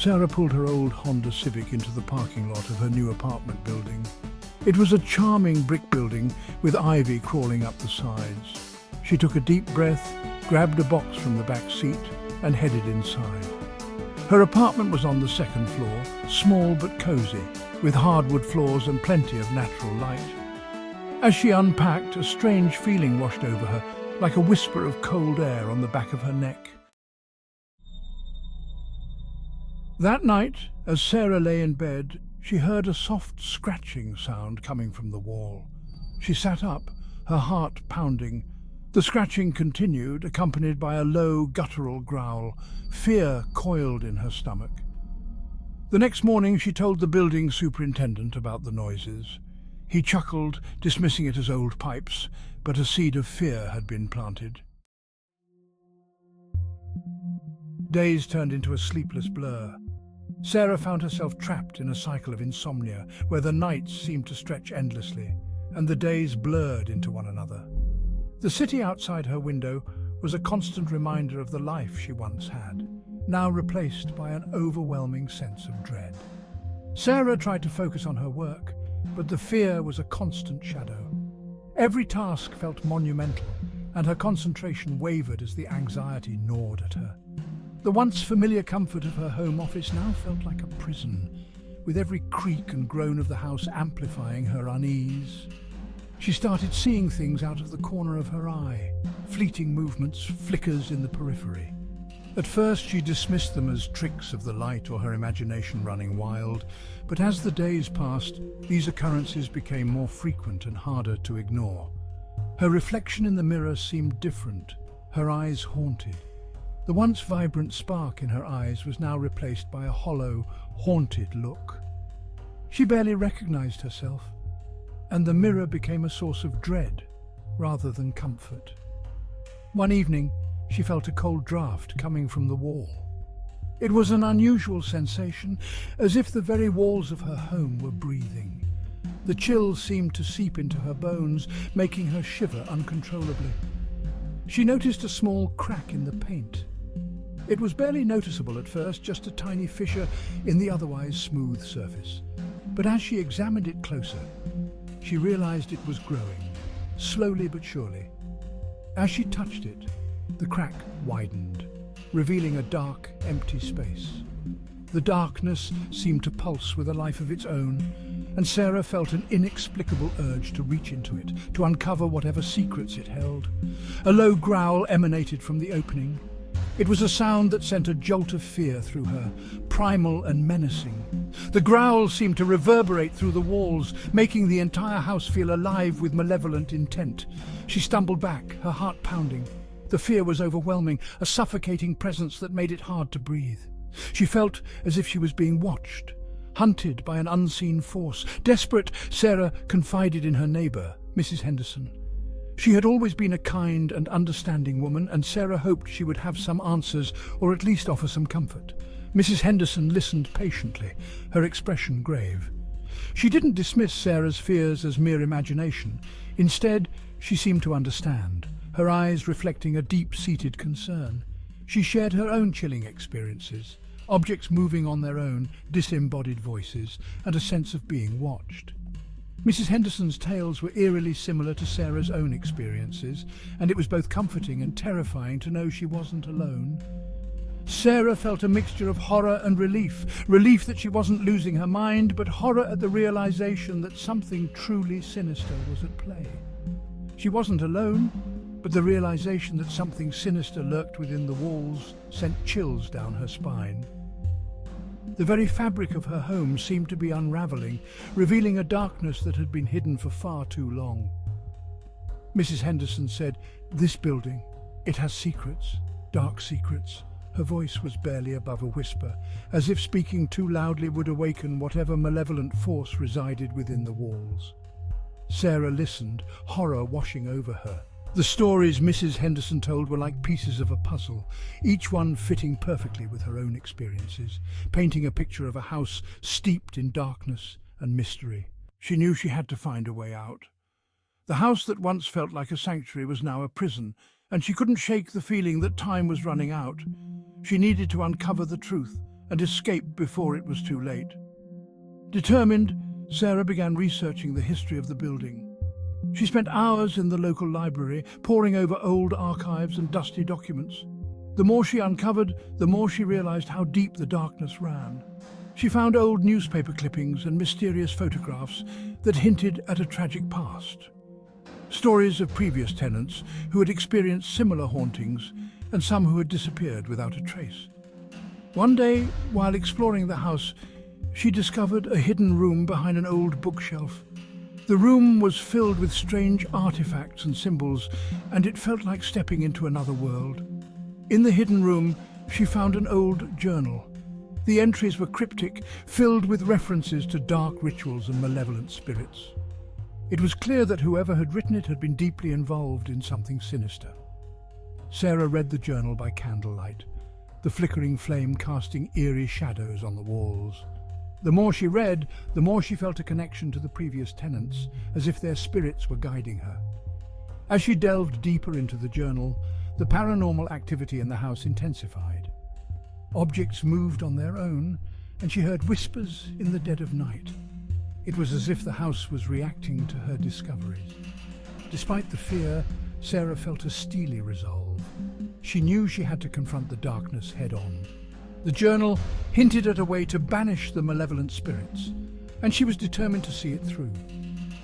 Sarah pulled her old Honda Civic into the parking lot of her new apartment building. It was a charming brick building with ivy crawling up the sides. She took a deep breath, grabbed a box from the back seat, and headed inside. Her apartment was on the second floor, small but cozy, with hardwood floors and plenty of natural light. As she unpacked, a strange feeling washed over her, like a whisper of cold air on the back of her neck. That night, as Sarah lay in bed, she heard a soft scratching sound coming from the wall. She sat up, her heart pounding. The scratching continued, accompanied by a low, guttural growl. Fear coiled in her stomach. The next morning she told the building superintendent about the noises. He chuckled, dismissing it as old pipes, but a seed of fear had been planted. Days turned into a sleepless blur. Sarah found herself trapped in a cycle of insomnia, where the nights seemed to stretch endlessly, and the days blurred into one another. The city outside her window was a constant reminder of the life she once had, now replaced by an overwhelming sense of dread. Sarah tried to focus on her work, but the fear was a constant shadow. Every task felt monumental, and her concentration wavered as the anxiety gnawed at her. The once familiar comfort of her home office now felt like a prison, with every creak and groan of the house amplifying her unease. She started seeing things out of the corner of her eye, fleeting movements, flickers in the periphery. At first she dismissed them as tricks of the light or her imagination running wild, but as the days passed, these occurrences became more frequent and harder to ignore. Her reflection in the mirror seemed different, her eyes haunted. The once vibrant spark in her eyes was now replaced by a hollow, haunted look. She barely recognized herself, and the mirror became a source of dread rather than comfort. One evening, she felt a cold draft coming from the wall. It was an unusual sensation, as if the very walls of her home were breathing. The chill seemed to seep into her bones, making her shiver uncontrollably. She noticed a small crack in the paint. It was barely noticeable at first, just a tiny fissure in the otherwise smooth surface. But as she examined it closer, she realized it was growing, slowly but surely. As she touched it, the crack widened, revealing a dark, empty space. The darkness seemed to pulse with a life of its own, and Sarah felt an inexplicable urge to reach into it, to uncover whatever secrets it held. A low growl emanated from the opening. It was a sound that sent a jolt of fear through her, primal and menacing. The growl seemed to reverberate through the walls, making the entire house feel alive with malevolent intent. She stumbled back, her heart pounding. The fear was overwhelming, a suffocating presence that made it hard to breathe. She felt as if she was being watched, hunted by an unseen force. Desperate, Sarah confided in her neighbour, Mrs. Henderson. She had always been a kind and understanding woman, and Sarah hoped she would have some answers, or at least offer some comfort. Mrs. Henderson listened patiently, her expression grave. She didn't dismiss Sarah's fears as mere imagination. Instead, she seemed to understand, her eyes reflecting a deep-seated concern. She shared her own chilling experiences, objects moving on their own, disembodied voices, and a sense of being watched. Mrs. Henderson's tales were eerily similar to Sarah's own experiences, and it was both comforting and terrifying to know she wasn't alone. Sarah felt a mixture of horror and relief. Relief that she wasn't losing her mind, but horror at the realization that something truly sinister was at play. She wasn't alone, but the realization that something sinister lurked within the walls sent chills down her spine. The very fabric of her home seemed to be unraveling, revealing a darkness that had been hidden for far too long. Mrs. Henderson said, "This building, it has secrets, dark secrets." Her voice was barely above a whisper, as if speaking too loudly would awaken whatever malevolent force resided within the walls. Sarah listened, horror washing over her. The stories Mrs. Henderson told were like pieces of a puzzle, each one fitting perfectly with her own experiences, painting a picture of a house steeped in darkness and mystery. She knew she had to find a way out. The house that once felt like a sanctuary was now a prison, and she couldn't shake the feeling that time was running out. She needed to uncover the truth and escape before it was too late. Determined, Sarah began researching the history of the building. She spent hours in the local library, poring over old archives and dusty documents. The more she uncovered, the more she realized how deep the darkness ran. She found old newspaper clippings and mysterious photographs that hinted at a tragic past. Stories of previous tenants who had experienced similar hauntings and some who had disappeared without a trace. One day, while exploring the house, she discovered a hidden room behind an old bookshelf. The room was filled with strange artifacts and symbols, and it felt like stepping into another world. In the hidden room, she found an old journal. The entries were cryptic, filled with references to dark rituals and malevolent spirits. It was clear that whoever had written it had been deeply involved in something sinister. Sarah read the journal by candlelight, the flickering flame casting eerie shadows on the walls. The more she read, the more she felt a connection to the previous tenants, as if their spirits were guiding her. As she delved deeper into the journal, the paranormal activity in the house intensified. Objects moved on their own, and she heard whispers in the dead of night. It was as if the house was reacting to her discoveries. Despite the fear, Sarah felt a steely resolve. She knew she had to confront the darkness head-on. The journal hinted at a way to banish the malevolent spirits, and she was determined to see it through.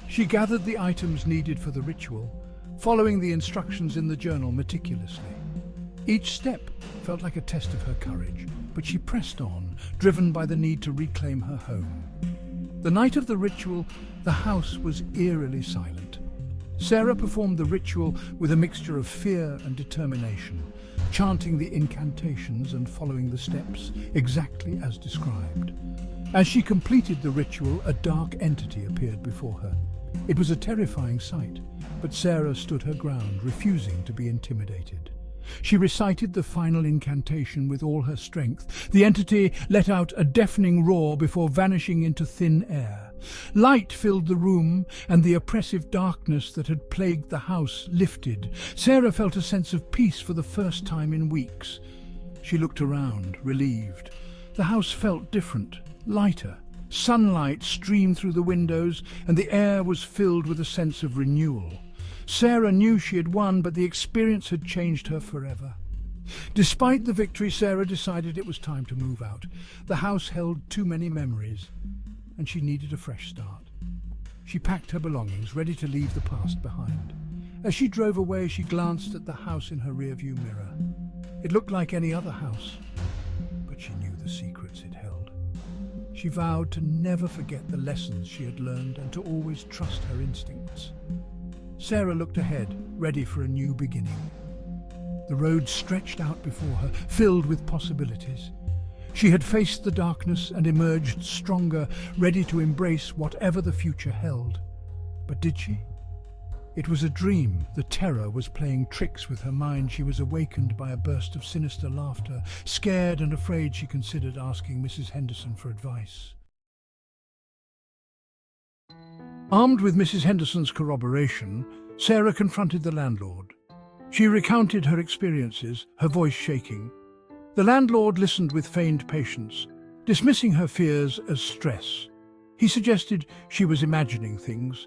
She gathered the items needed for the ritual, following the instructions in the journal meticulously. Each step felt like a test of her courage, but she pressed on, driven by the need to reclaim her home. The night of the ritual, the house was eerily silent. Sarah performed the ritual with a mixture of fear and determination, chanting the incantations and following the steps exactly as described. As she completed the ritual, a dark entity appeared before her. It was a terrifying sight, but Sarah stood her ground, refusing to be intimidated. She recited the final incantation with all her strength. The entity let out a deafening roar before vanishing into thin air. Light filled the room, and the oppressive darkness that had plagued the house lifted. Sarah felt a sense of peace for the first time in weeks. She looked around, relieved. The house felt different, lighter. Sunlight streamed through the windows, and the air was filled with a sense of renewal. Sarah knew she had won, but the experience had changed her forever. Despite the victory, Sarah decided it was time to move out. The house held too many memories, and she needed a fresh start. She packed her belongings, ready to leave the past behind. As she drove away, she glanced at the house in her rearview mirror. It looked like any other house, but she knew the secrets it held. She vowed to never forget the lessons she had learned and to always trust her instincts. Sarah looked ahead, ready for a new beginning. The road stretched out before her, filled with possibilities. She had faced the darkness and emerged stronger, ready to embrace whatever the future held. But did she? It was a dream. The terror was playing tricks with her mind. She was awakened by a burst of sinister laughter. Scared and afraid, she considered asking Mrs. Henderson for advice. Armed with Mrs. Henderson's corroboration, Sarah confronted the landlord. She recounted her experiences, her voice shaking. The landlord listened with feigned patience, dismissing her fears as stress. He suggested she was imagining things.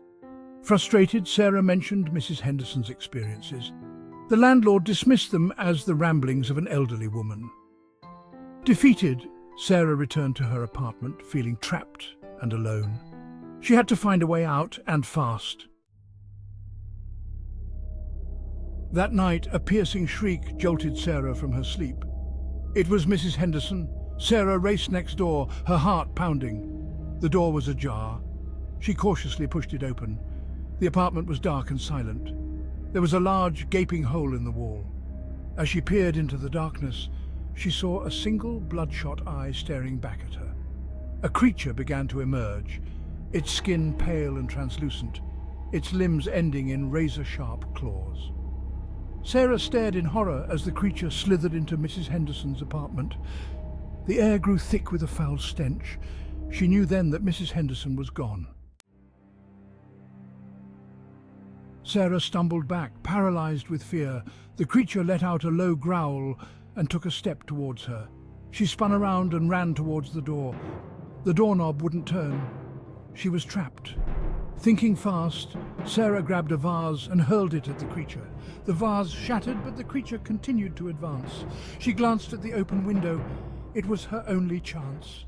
Frustrated, Sarah mentioned Mrs. Henderson's experiences. The landlord dismissed them as the ramblings of an elderly woman. Defeated, Sarah returned to her apartment, feeling trapped and alone. She had to find a way out, and fast. That night, a piercing shriek jolted Sarah from her sleep. It was Mrs. Henderson. Sarah raced next door, her heart pounding. The door was ajar. She cautiously pushed it open. The apartment was dark and silent. There was a large, gaping hole in the wall. As she peered into the darkness, she saw a single bloodshot eye staring back at her. A creature began to emerge, its skin pale and translucent, its limbs ending in razor-sharp claws. Sarah stared in horror as the creature slithered into Mrs. Henderson's apartment. The air grew thick with a foul stench. She knew then that Mrs. Henderson was gone. Sarah stumbled back, paralyzed with fear. The creature let out a low growl and took a step towards her. She spun around and ran towards the door. The doorknob wouldn't turn. She was trapped. Thinking fast, Sarah grabbed a vase and hurled it at the creature. The vase shattered, but the creature continued to advance. She glanced at the open window. It was her only chance.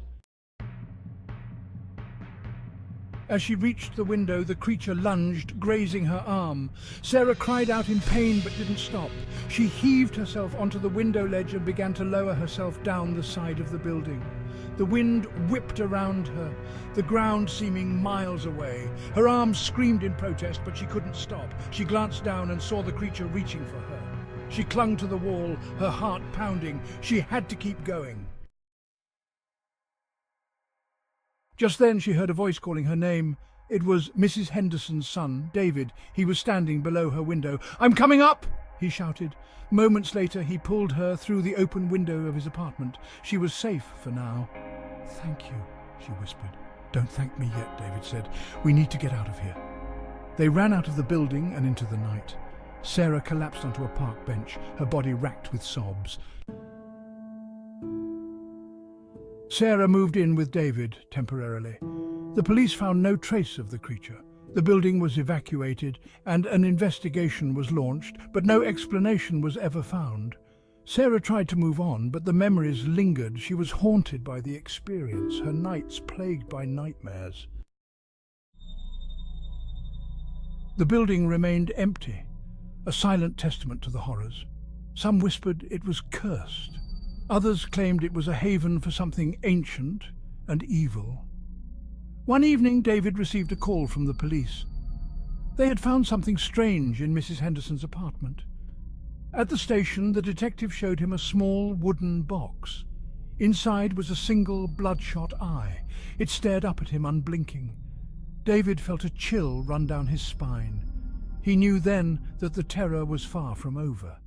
As she reached the window, the creature lunged, grazing her arm. Sarah cried out in pain but didn't stop. She heaved herself onto the window ledge and began to lower herself down the side of the building. The wind whipped around her, the ground seeming miles away. Her arms screamed in protest, but she couldn't stop. She glanced down and saw the creature reaching for her. She clung to the wall, her heart pounding. She had to keep going. Just then she heard a voice calling her name. It was Mrs. Henderson's son, David. He was standing below her window. "I'm coming up!" he shouted. Moments later he pulled her through the open window of his apartment. She was safe for now. "Thank you," she whispered. "Don't thank me yet," David said. "We need to get out of here." They ran out of the building and into the night. Sarah collapsed onto a park bench, her body racked with sobs. Sarah moved in with David temporarily. The police found no trace of the creature. The building was evacuated and an investigation was launched, but no explanation was ever found. Sarah tried to move on, but the memories lingered. She was haunted by the experience, her nights plagued by nightmares. The building remained empty, a silent testament to the horrors. Some whispered it was cursed. Others claimed it was a haven for something ancient and evil. One evening, David received a call from the police. They had found something strange in Mrs. Henderson's apartment. At the station, the detective showed him a small wooden box. Inside was a single bloodshot eye. It stared up at him unblinking. David felt a chill run down his spine. He knew then that the terror was far from over.